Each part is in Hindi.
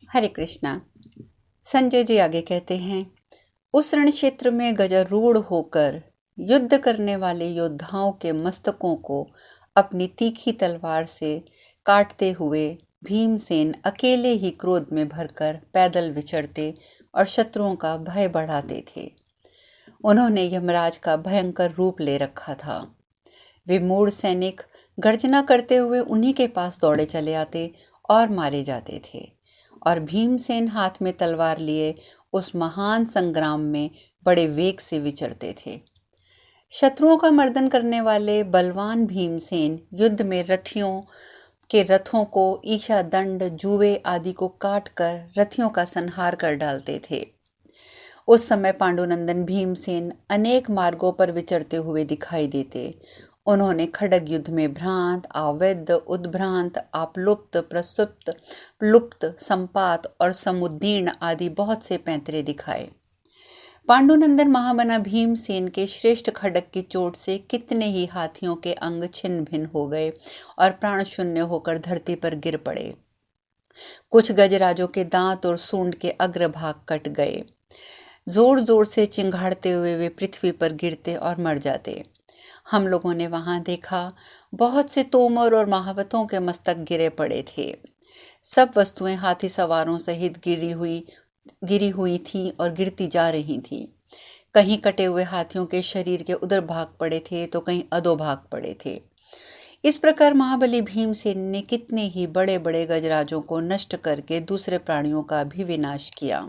हरे कृष्णा। संजय जी आगे कहते हैं, उस रण क्षेत्र में गजारूढ़ होकर युद्ध करने वाले योद्धाओं के मस्तकों को अपनी तीखी तलवार से काटते हुए भीमसेन अकेले ही क्रोध में भरकर पैदल विचरते और शत्रुओं का भय बढ़ाते थे। उन्होंने यमराज का भयंकर रूप ले रखा था। वे मूढ़ सैनिक गर्जना करते हुए उन्हीं के पास दौड़े चले आते और मारे जाते थे, और भीमसेन हाथ में तलवार लिए उस महान संग्राम में बड़े वेग से विचरते थे। शत्रुओं का मर्दन करने वाले बलवान भीमसेन युद्ध में रथियों के रथों को ईशा दंड जुए आदि को काट कर रथियों का संहार कर डालते थे। उस समय पांडुनंदन भीमसेन अनेक मार्गों पर विचरते हुए दिखाई देते। उन्होंने खड़ग युद्ध में भ्रांत, आवेद्य, उद्भ्रांत, आप्लुप्त, प्रसुप्त, प्लुप्त, संपात और समुद्दीर्ण आदि बहुत से पैंतरे दिखाए। पांडुनंदन महामना भीमसेन के श्रेष्ठ खड्ग की चोट से कितने ही हाथियों के अंग छिन्न भिन्न हो गए और प्राण शून्य होकर धरती पर गिर पड़े। कुछ गजराजों के दांत और सूंड के अग्रभाग कट गए। जोर जोर से चिंघाड़ते हुए वे पृथ्वी पर गिरते और मर जाते। हम लोगों ने वहां देखा, बहुत से तोमर और महावतों के मस्तक गिरे पड़े थे। सब वस्तुएं हाथी सवारों सहित गिरी हुई थी और गिरती जा रही थी। कहीं कटे हुए हाथियों के शरीर के उधर भाग पड़े थे तो कहीं अधो भाग पड़े थे। इस प्रकार महाबली भीमसेन ने कितने ही बड़े बड़े गजराजों को नष्ट करके दूसरे प्राणियों का भी विनाश किया,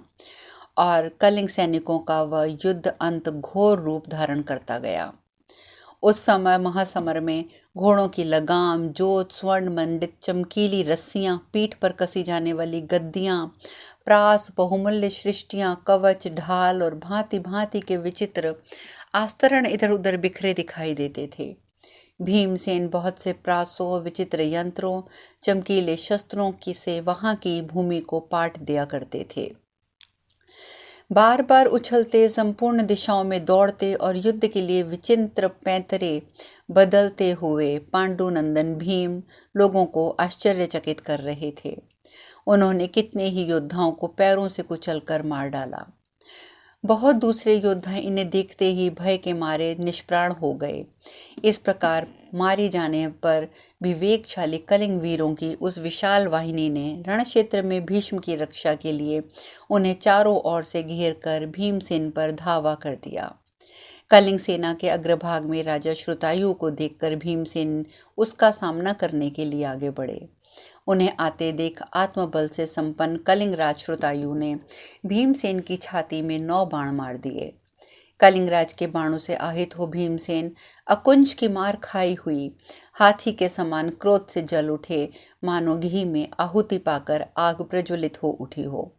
और कलिंग सैनिकों का वह युद्ध अंत घोर रूप धारण करता गया। उस समय महासमर में घोड़ों की लगाम, जोत, स्वर्ण मंडित चमकीली रस्सियां, पीठ पर कसी जाने वाली गद्दियां, प्रास, बहुमूल्य सृष्टियां, कवच, ढाल और भांति भांति के विचित्र आस्तरण इधर उधर बिखरे दिखाई देते थे। भीमसेन बहुत से प्रासों, विचित्र यंत्रों, चमकीले शस्त्रों की से वहां की भूमि को पाट दिया करते थे। बार बार उछलते, संपूर्ण दिशाओं में दौड़ते और युद्ध के लिए विचित्र पैंतरे बदलते हुए पांडुनंदन भीम लोगों को आश्चर्यचकित कर रहे थे। उन्होंने कितने ही योद्धाओं को पैरों से कुचलकर मार डाला। बहुत दूसरे योद्धा इन्हें देखते ही भय के मारे निष्प्राण हो गए। इस प्रकार मारे जाने पर विवेकशाली कलिंग वीरों की उस विशाल वाहिनी ने रण क्षेत्र में भीष्म की रक्षा के लिए उन्हें चारों ओर से घेर कर भीमसेन पर धावा कर दिया। कलिंग सेना के अग्रभाग में राजा श्रुतायु को देखकर भीमसेन उसका सामना करने के लिए आगे बढ़े। उन्हें आते देख आत्मबल से संपन्न कलिंगराज श्रुतायु ने भीमसेन की छाती में 9 बाण मार दिए। कलिंगराज के बाणों से আহিत हो भीमसेन अकुंज की मार खाई हुई हाथी के समान क्रोध से जल उठे, मानो घी में आहुति पाकर आग प्रज्वलित हो उठी हो।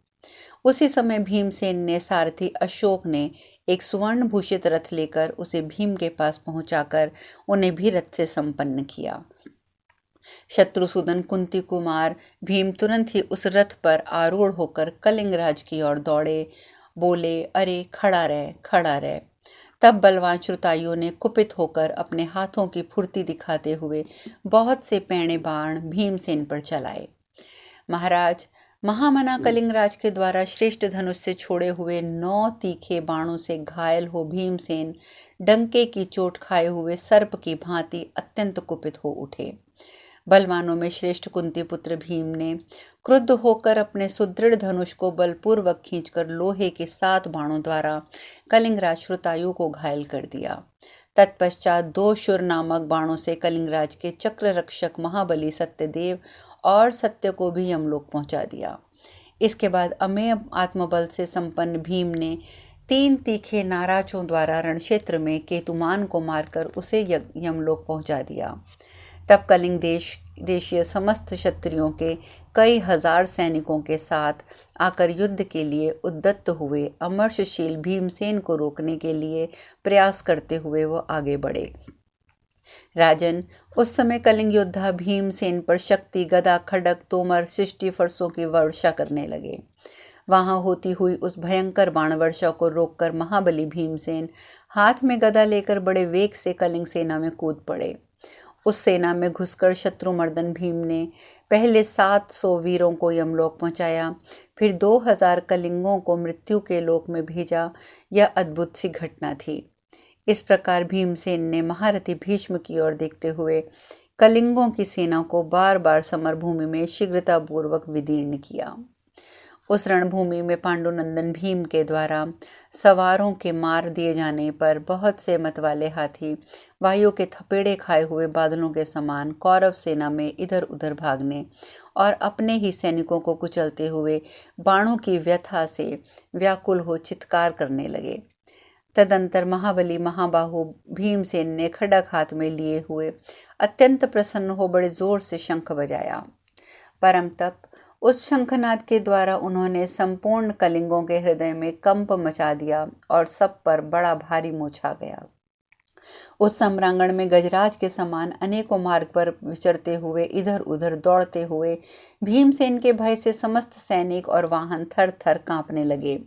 उसी समय भीमसेन ने सारथी अशोक ने एक सुवर्ण भूषित रथ लेकर उसे भीम के पास पहुंचाकर उन्हें भी रथ से संपन्न किया। शत्रुसूदन, कुंती कुमार भीम तुरंत ही उस रथ पर आरूढ़ होकर कलिंगराज की ओर दौड़े। बोले, अरे खड़ा रह, खड़ा रह। तब बलवान श्रुतायु ने कुपित होकर अपने हाथों की फुर्ती दिखाते हुए बहुत से पैणे बाण भीमसेन पर चलाए। महाराज, महामना कलिंगराज के द्वारा श्रेष्ठ धनुष से छोड़े हुए 9 तीखे बाणों से घायल हो भीमसेन डंके की चोट खाए हुए सर्प की भांति अत्यंत कुपित हो उठे। बलवानों में श्रेष्ठ कुंती पुत्र भीम ने क्रुद्ध होकर अपने सुदृढ़ धनुष को बलपूर्वक खींचकर लोहे के 7 बाणों द्वारा कलिंगराज श्रुतायु को घायल कर दिया। तत्पश्चात 2 शुर नामक बाणों से कलिंगराज के चक्र रक्षक महाबली सत्यदेव और सत्य को भी यमलोक पहुंचा दिया। इसके बाद अमेय आत्मबल से संपन्न भीम ने 3 तीखे नाराजों द्वारा रणक्षेत्र में केतुमान को मारकर उसे यमलोक पहुंचा दिया। तब कलिंग देशीय समस्त क्षत्रियों के कई हजार सैनिकों के साथ आकर युद्ध के लिए उद्यत हुए अमर्षशील भीमसेन को रोकने के लिए प्रयास करते हुए वो आगे बढ़े। राजन, उस समय कलिंग योद्धा भीमसेन पर शक्ति, गदा, खड्ग, तोमर, सृष्टि फरसों की वर्षा करने लगे। वहां होती हुई उस भयंकर बाण वर्षा को रोककर महाबली भीमसेन हाथ में गदा लेकर बड़े वेग से कलिंग सेना में कूद पड़े। उस सेना में घुसकर शत्रुमर्दन भीम ने पहले 700 वीरों को यमलोक पहुंचाया, फिर 2000 कलिंगों को मृत्यु के लोक में भेजा। यह अद्भुत सी घटना थी। इस प्रकार भीमसेन ने महारथी भीष्म की ओर देखते हुए कलिंगों की सेना को बार बार समरभूमि में शीघ्रतापूर्वक विदीर्ण किया। उस रणभूमि में पांडुनंदन भीम के द्वारा सवारों के मार दिए जाने पर बहुत से मतवाले हाथी वायु के थपेड़े खाए हुए बादलों के समान कौरव सेना में इधर उधर भागने और अपने ही सैनिकों को कुचलते हुए बाणों की व्यथा से व्याकुल हो चित्कार करने लगे। तदंतर महाबली महाबाहु भीमसेन ने खड्ग हाथ में लिए हुए अत्यंत प्रसन्न हो बड़े जोर से शंख बजाया। परम तप उस शंखनाद के द्वारा उन्होंने संपूर्ण कलिंगों के हृदय में कंप मचा दिया और सब पर बड़ा भारी मोह छा गया। उस सम्रांगण में गजराज के समान अनेकों मार्ग पर विचरते हुए इधर उधर दौड़ते हुए भीमसेन के भय से समस्त सैनिक और वाहन थर थर कांपने लगे।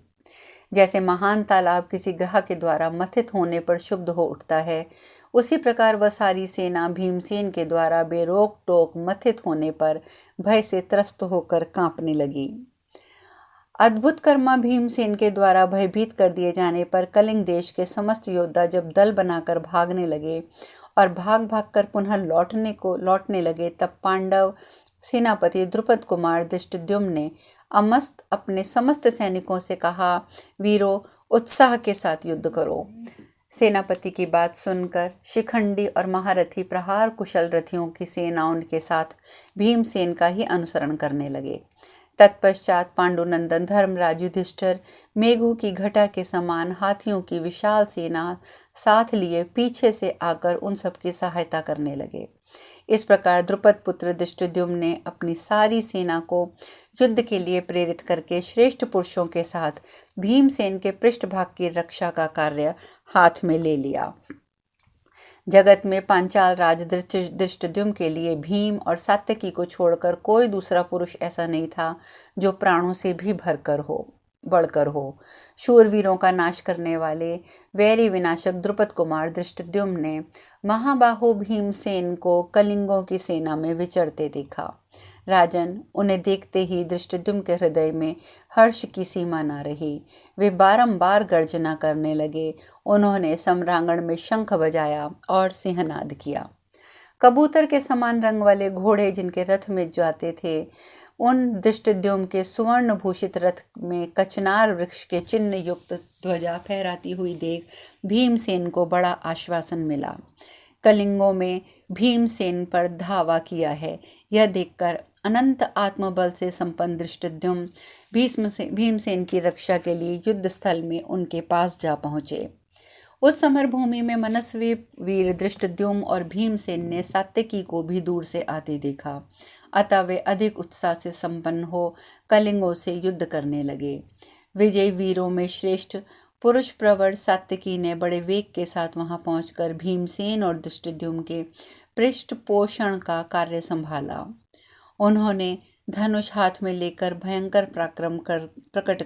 जैसे महान तालाब किसी ग्रह के द्वारा मथित होने पर शुद्ध हो उठता है, उसी प्रकार वह सारी सेना भीमसेन के द्वारा बेरोक टोक मथित होने पर भय से त्रस्त होकर कांपने लगी। अद्भुत कर्मा भीमसेन के द्वारा भयभीत कर दिए जाने पर कलिंग देश के समस्त योद्धा जब दल बनाकर भागने लगे और भाग भाग कर पुनः लौटने लगे, तब पांडव सेनापति द्रुपद कुमार धृष्टद्युम्न ने अमस्त अपने समस्त सैनिकों से कहा, वीरों, उत्साह के साथ युद्ध करो। सेनापति की बात सुनकर शिखंडी और महारथी प्रहार कुशल रथियों की सेनाओं के साथ भीमसेन का ही अनुसरण करने लगे। तत्पश्चात पांडुनंदन धर्मराज युधिष्ठिर मेघों की घटा के समान हाथियों की विशाल सेना साथ लिए पीछे से आकर उन सबकी सहायता करने लगे। इस प्रकार द्रुपद पुत्र धृष्टद्युम्न ने अपनी सारी सेना को युद्ध के लिए प्रेरित करके श्रेष्ठ पुरुषों के साथ भीमसेन के पृष्ठभाग की रक्षा का कार्य हाथ में ले लिया। जगत में पांचाल राज धृष्टद्युम्न के लिए भीम और सात्यकी को छोड़कर कोई दूसरा पुरुष ऐसा नहीं था जो प्राणों से भी बढ़कर हो। शूरवीरों का नाश करने वाले वैरी विनाशक द्रुपद कुमार धृष्टद्युम्न ने महाबाहु भीमसेन को कलिंगों की सेना में विचरते देखा। राजन, उन्हें देखते ही धृष्टद्युम्न के हृदय में हर्ष की सीमा न रही। वे बारंबार गर्जना करने लगे। उन्होंने सम्रांगण में शंख बजाया और सिंहनाद किया। कबूतर के समान रंग वाले घोड़े जिनके रथ में जाते थे, उन धृष्टद्युम्न के सुवर्ण भूषित रथ में कचनार वृक्ष के चिन्ह युक्त ध्वजा फहराती हुई देख भीमसेन को बड़ा आश्वासन मिला। कलिंगों में भीमसेन पर धावा किया है, यह देखकर अनंत आत्मबल से संपन्न धृष्टद्युम्न भीमसेन की रक्षा के लिए युद्ध स्थल में उनके पास जा पहुंचे। उस समरभूमि में मनस्वी वीर धृष्टद्युम्न और भीमसेन ने सात्यकी को भी दूर से आते देखा, अतः वे अधिक उत्साह से संपन्न हो कलिंगों से युद्ध करने लगे। विजयी वीरों में श्रेष्ठ पुरुष प्रवर सात्यकी ने बड़े वेग के साथ वहां पहुंचकर भीमसेन और धृष्टद्युम्न के पृष्ठपोषण का कार्य संभाला। उन्होंने धनुष हाथ में लेकर भयंकर पराक्रम प्रकट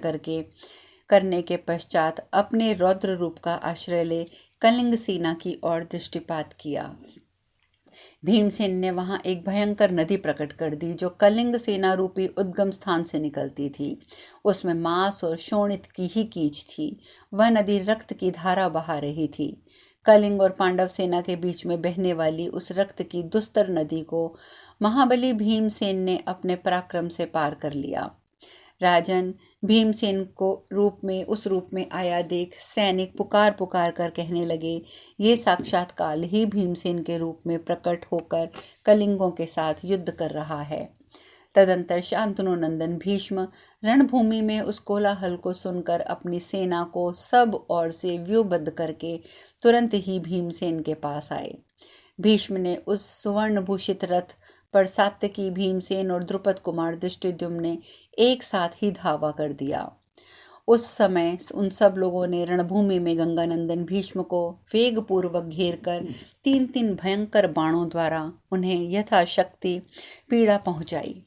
करने के पश्चात अपने रौद्र रूप का आश्रय ले कलिंग सेना की ओर दृष्टिपात किया। भीमसेन ने वहां एक भयंकर नदी प्रकट कर दी जो कलिंग सेना रूपी उद्गम स्थान से निकलती थी। उसमें मांस और शोणित की ही कीच थी। वह नदी रक्त की धारा बहा रही थी। कलिंग और पांडव सेना के बीच में बहने वाली उस रक्त की दुस्तर नदी को महाबली भीमसेन ने अपने पराक्रम से पार कर लिया। राजन, भीमसेन को उस रूप में आया देख सैनिक पुकार पुकार कर कहने लगे, ये साक्षात काल ही भीमसेन के रूप में प्रकट होकर कलिंगों के साथ युद्ध कर रहा है। तदंतर शांतनु नंदन भीष्म रणभूमि में उस कोलाहल को सुनकर अपनी सेना को सब ओर से व्यूहबद्ध करके तुरंत ही भीमसेन के पास आए। भीष्म ने उस सुवर्ण भूषित रथ पर सात्यकी, भीमसेन और द्रुपद कुमार धृष्टद्युम्न ने एक साथ ही धावा कर दिया। उस समय उन सब लोगों ने रणभूमि में गंगानंदन भीष्म को वेग पूर्वक घेर कर 3-3 भयंकर बाणों द्वारा उन्हें यथाशक्ति पीड़ा पहुंचाई।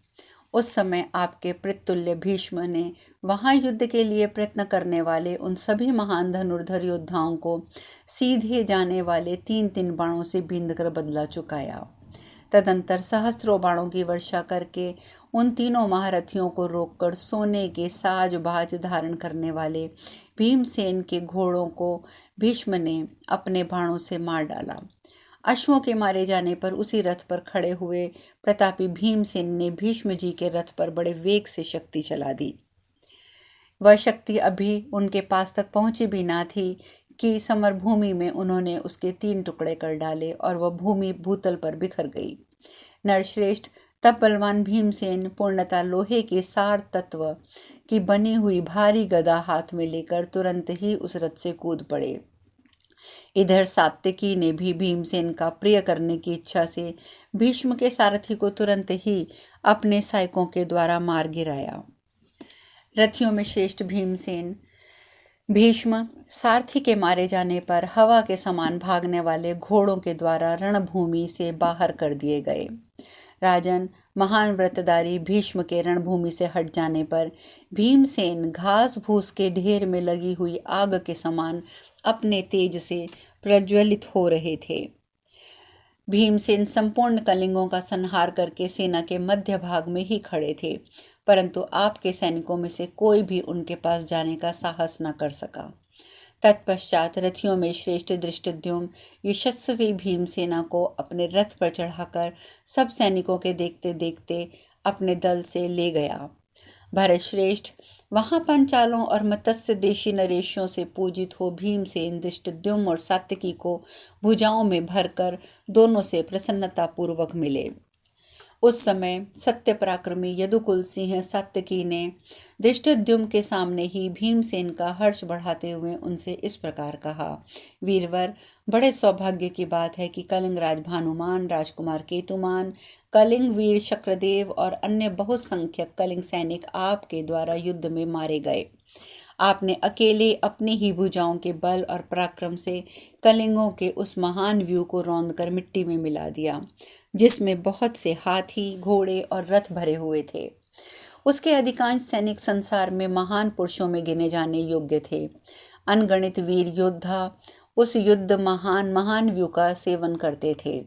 उस समय आपके पितृतुल्य भीष्म ने वहां युद्ध के लिए प्रयत्न करने वाले उन सभी महान धनुर्धर योद्धाओं को सीधे जाने वाले 3-3 बाणों से बींध कर बदला चुकाया। तदंतर सहस्त्रों बाणों की वर्षा करके उन तीनों महारथियों को रोककर सोने के साज बाज धारण करने वाले भीमसेन के घोड़ों को भीष्म ने अपने बाणों से मार डाला। अश्वों के मारे जाने पर उसी रथ पर खड़े हुए प्रतापी भीमसेन ने भीष्म जी के रथ पर बड़े वेग से शक्ति चला दी। वह शक्ति अभी उनके पास तक पहुंची भी ना थी कि समरभूमि में उन्होंने उसके 3 टुकड़े कर डाले और वह भूमि भूतल पर बिखर गई। नरश्रेष्ठ तब बलवान भीमसेन पूर्णतः लोहे के सार तत्व की बनी हुई भारी गदा हाथ में लेकर तुरंत ही उस रथ से कूद पड़े। इधर सात्यकी ने भी भीमसेन का प्रिय करने की इच्छा से भीष्म के सारथी को तुरंत ही अपने सहायकों के द्वारा मार गिराया। रथियों में श्रेष्ठ भीमसेन भीष्म सारथी के मारे जाने पर हवा के समान भागने वाले घोड़ों के द्वारा रणभूमि से बाहर कर दिए गए। राजन, महान व्रतधारी भीष्म के रणभूमि से हट जाने पर भीमसेन घास फूस के ढेर में लगी हुई आग के समान अपने तेज से प्रज्वलित हो रहे थे। भीमसेन संपूर्ण कलिंगों का संहार करके सेना के मध्य भाग में ही खड़े थे, परंतु आपके सैनिकों में से कोई भी उनके पास जाने का साहस न कर सका। तत्पश्चात रथियों में श्रेष्ठ धृष्टद्युम्न यशस्वी भीमसेना को अपने रथ पर चढ़ाकर सब सैनिकों के देखते देखते अपने दल से ले गया। भरतश्रेष्ठ वहां पांचालों और मत्स्य देशी नरेशों से पूजित हो भीमसेन धृष्टद्युम्न और सात्यकी को भुजाओं में भरकर दोनों से प्रसन्नता पूर्वक मिले। उस समय सत्य पराक्रमी यदुकुल सिंह सात्यकी ने धृष्टद्युम्न के सामने ही भीमसेन का हर्ष बढ़ाते हुए उनसे इस प्रकार कहा, वीरवर, बड़े सौभाग्य की बात है कि कलिंग राज भानुमान, राजकुमार केतुमान, कलिंग वीर शक्रदेव और अन्य बहुत संख्यक कलिंग सैनिक आपके द्वारा युद्ध में मारे गए। आपने अकेले अपनी ही भुजाओं के बल और पराक्रम से कलिंगों के उस महान व्यू को रौंदकर मिट्टी में मिला दिया, जिसमें बहुत से हाथी, घोड़े और रथ भरे हुए थे। उसके अधिकांश सैनिक संसार में महान पुरुषों में गिने जाने योग्य थे। अनगणित वीर योद्धा उस युद्ध महान व्यू का सेवन करते थे।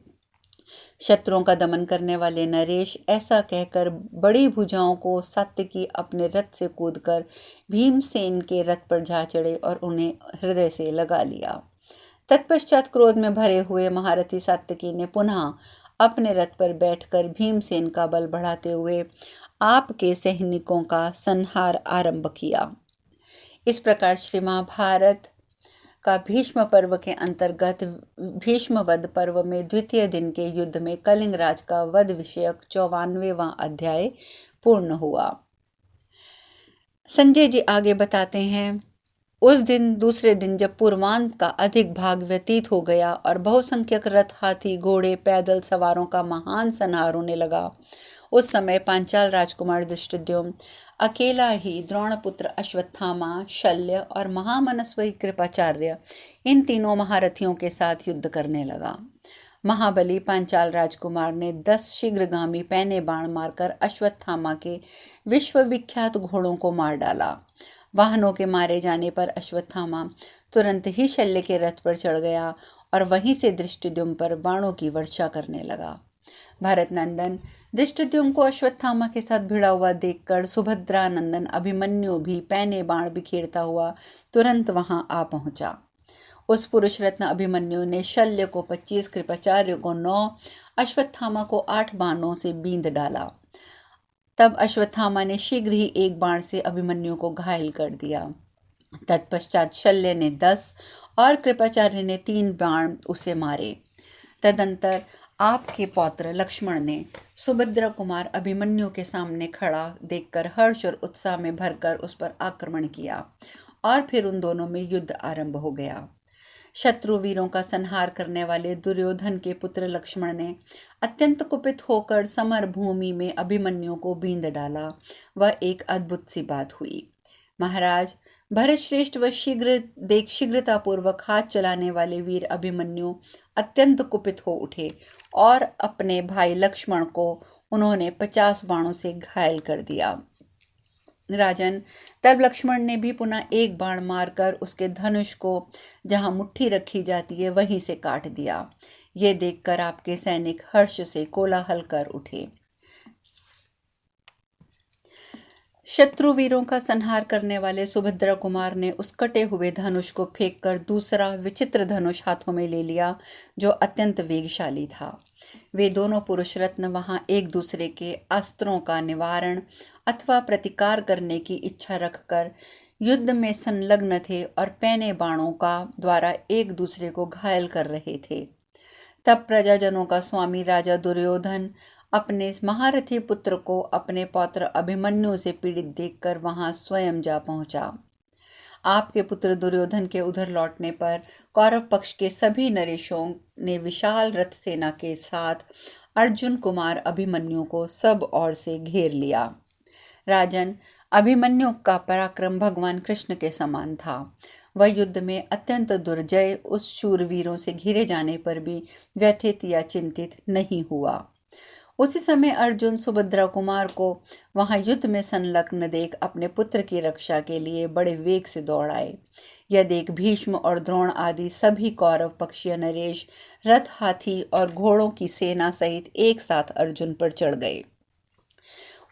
शत्रुओं का दमन करने वाले नरेश ऐसा कहकर बड़ी भुजाओं को सात्यकी अपने रथ से कूदकर भीमसेन के रथ पर जा चढ़े और उन्हें हृदय से लगा लिया। तत्पश्चात क्रोध में भरे हुए महारथी सात्यकी ने पुनः अपने रथ पर बैठकर भीमसेन का बल बढ़ाते हुए आपके सैनिकों का संहार आरंभ किया। इस प्रकार श्री महाभारत का भीष्म पर्व के अंतर्गत भीष्म वध पर्व में द्वितीय दिन के युद्ध में कलिंग राज का वध विषयक 94वां अध्याय पूर्ण हुआ। संजय जी आगे बताते हैं, उस दिन दूसरे दिन जब पूर्वांत का अधिक भाग व्यतीत हो गया और बहुसंख्यक रथ, हाथी, घोड़े, पैदल सवारों का महान संहार होने लगा, उस समय पांचाल राजकुमार धृष्टद्युम्न अकेला ही द्रोणपुत्र अश्वत्थामा, शल्य और महामनस्वी कृपाचार्य इन तीनों महारथियों के साथ युद्ध करने लगा। महाबली पांचाल राजकुमार ने 10 शीघ्रगामी पैने बाण मारकर अश्वत्थामा के विश्वविख्यात घोड़ों को मार डाला। वाहनों के मारे जाने पर अश्वत्थामा तुरंत ही शल्य के रथ पर चढ़ गया और वहीं से धृष्टद्युम्न पर बाणों की वर्षा करने लगा। भरत नंदन धृष्टद्युम्न को अश्वत्थामा के साथ भिड़ा हुआ देखकर सुभद्रा नंदन अभिमन्यु भी पैने बाण बिखेरता हुआ तुरंत वहां आ पहुंचा। उस पुरुष रत्न अभिमन्यु ने शल्य को 25, कृपाचार्य को 9, अश्वत्थामा को 8 बाणों से बींध डाला। तब अश्वत्थामा ने शीघ्र ही एक बाण से अभिमन्यु को घायल कर दिया। तत्पश्चात शल्य ने 10 और कृपाचार्य ने 3 बाण उसे मारे। तदंतर आपके पौत्र लक्ष्मण ने सुभद्रा कुमार अभिमन्यु के सामने खड़ा देखकर हर्ष और उत्साह में भरकर उस पर आक्रमण किया और फिर उन दोनों में युद्ध आरंभ हो गया। शत्रु वीरों का संहार करने वाले दुर्योधन के पुत्र लक्ष्मण ने अत्यंत कुपित होकर समर भूमि में अभिमन्यु को बींध डाला। वह एक अद्भुत सी बात हुई। महाराज, भरत श्रेष्ठ व शीघ्रतापूर्वक हाथ चलाने वाले वीर अभिमन्यु अत्यंत कुपित हो उठे और अपने भाई लक्ष्मण को उन्होंने 50 बाणों से घायल कर दिया। राजन, तब लक्ष्मण ने भी पुनः एक बाण मारकर उसके धनुष को जहां मुट्ठी रखी जाती है वहीं से काट दिया। ये देखकर आपके सैनिक हर्ष से कोलाहल कर उठे। शत्रु वीरों का संहार करने वाले सुभद्रा कुमार ने उस कटे हुए धनुष को फेंककर दूसरा विचित्र धनुष हाथों में ले लिया, जो अत्यंत वेगशाली था। वे दोनों पुरुष रत्न वहां एक दूसरे के अस्त्रों का निवारण अथवा प्रतिकार करने की इच्छा रखकर युद्ध में संलग्न थे और पैने बाणों का द्वारा एक दूसरे को घायल कर रहे थे। तब प्रजाजनों का स्वामी राजा दुर्योधन अपने महारथी पुत्र को अपने पौत्र अभिमन्यु से पीड़ित देखकर वहां स्वयं जा पहुंचा। आपके पुत्र दुर्योधन के उधर लौटने पर कौरव पक्ष के सभी नरेशों ने विशाल रथ सेना के साथ अर्जुन कुमार अभिमन्यु को सब ओर से घेर लिया। राजन, अभिमन्यु का पराक्रम भगवान कृष्ण के समान था। वह युद्ध में अत्यंत दुर्जय उस शूरवीरों से घिरे जाने पर भी व्यथित या चिंतित नहीं हुआ। उसी समय अर्जुन सुभद्रा कुमार को वहां युद्ध में संलग्न देख अपने पुत्र की रक्षा के लिए बड़े वेग से दौड़ आए। यह देख भीष्म और द्रोण आदि सभी कौरव पक्षीय नरेश रथ, हाथी और घोड़ों की सेना सहित एक साथ अर्जुन पर चढ़ गए।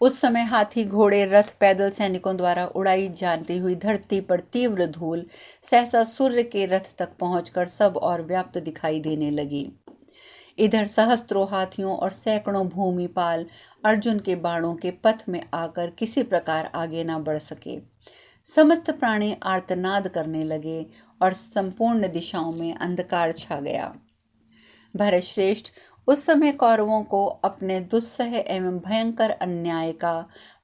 उस समय हाथी, घोड़े, रथ पैदल सैनिकों द्वारा उड़ाई जाती हुई धरती पर तीव्र धूल सहसा सूर्य के रथ तक पहुंचकर सब और व्याप्त दिखाई देने लगी। इधर सहस्त्रों हाथियों और सैकड़ों भूमिपाल अर्जुन के बाणों के पथ में आकर किसी प्रकार आगे न बढ़ सके। समस्त प्राणी आर्तनाद करने लगे और संपूर्ण दिशाओं में अंधकार छा गया। भरतश्रेष्ठ, उस समय कौरवों को अपने दुस्सह एवं भयंकर अन्याय का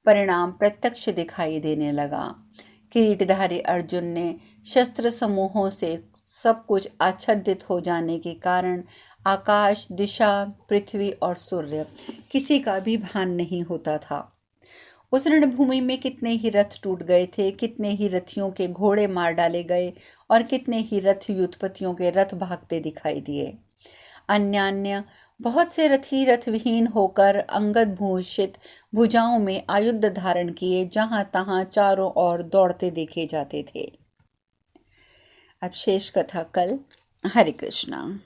परिणाम प्रत्यक्ष दिखाई देने लगा। किरीटधारी अर्जुन ने शस्त्र समूहों से सब कुछ आच्छादित हो जाने के कारण आकाश, दिशा, पृथ्वी और सूर्य किसी का भी भान नहीं होता था। उस रणभूमि में कितने ही रथ टूट गए थे, कितने ही रथियों के घोड़े मार डाले गए और कितने ही रथ युद्धपतियों के रथ भागते दिखाई दिए। अन्यान्य बहुत से रथी रथविहीन होकर अंगद भूषित भुजाओं में आयुध धारण किए जहां तहां चारों ओर दौड़ते देखे जाते थे। अब शेष कथा कल। हरे कृष्णा।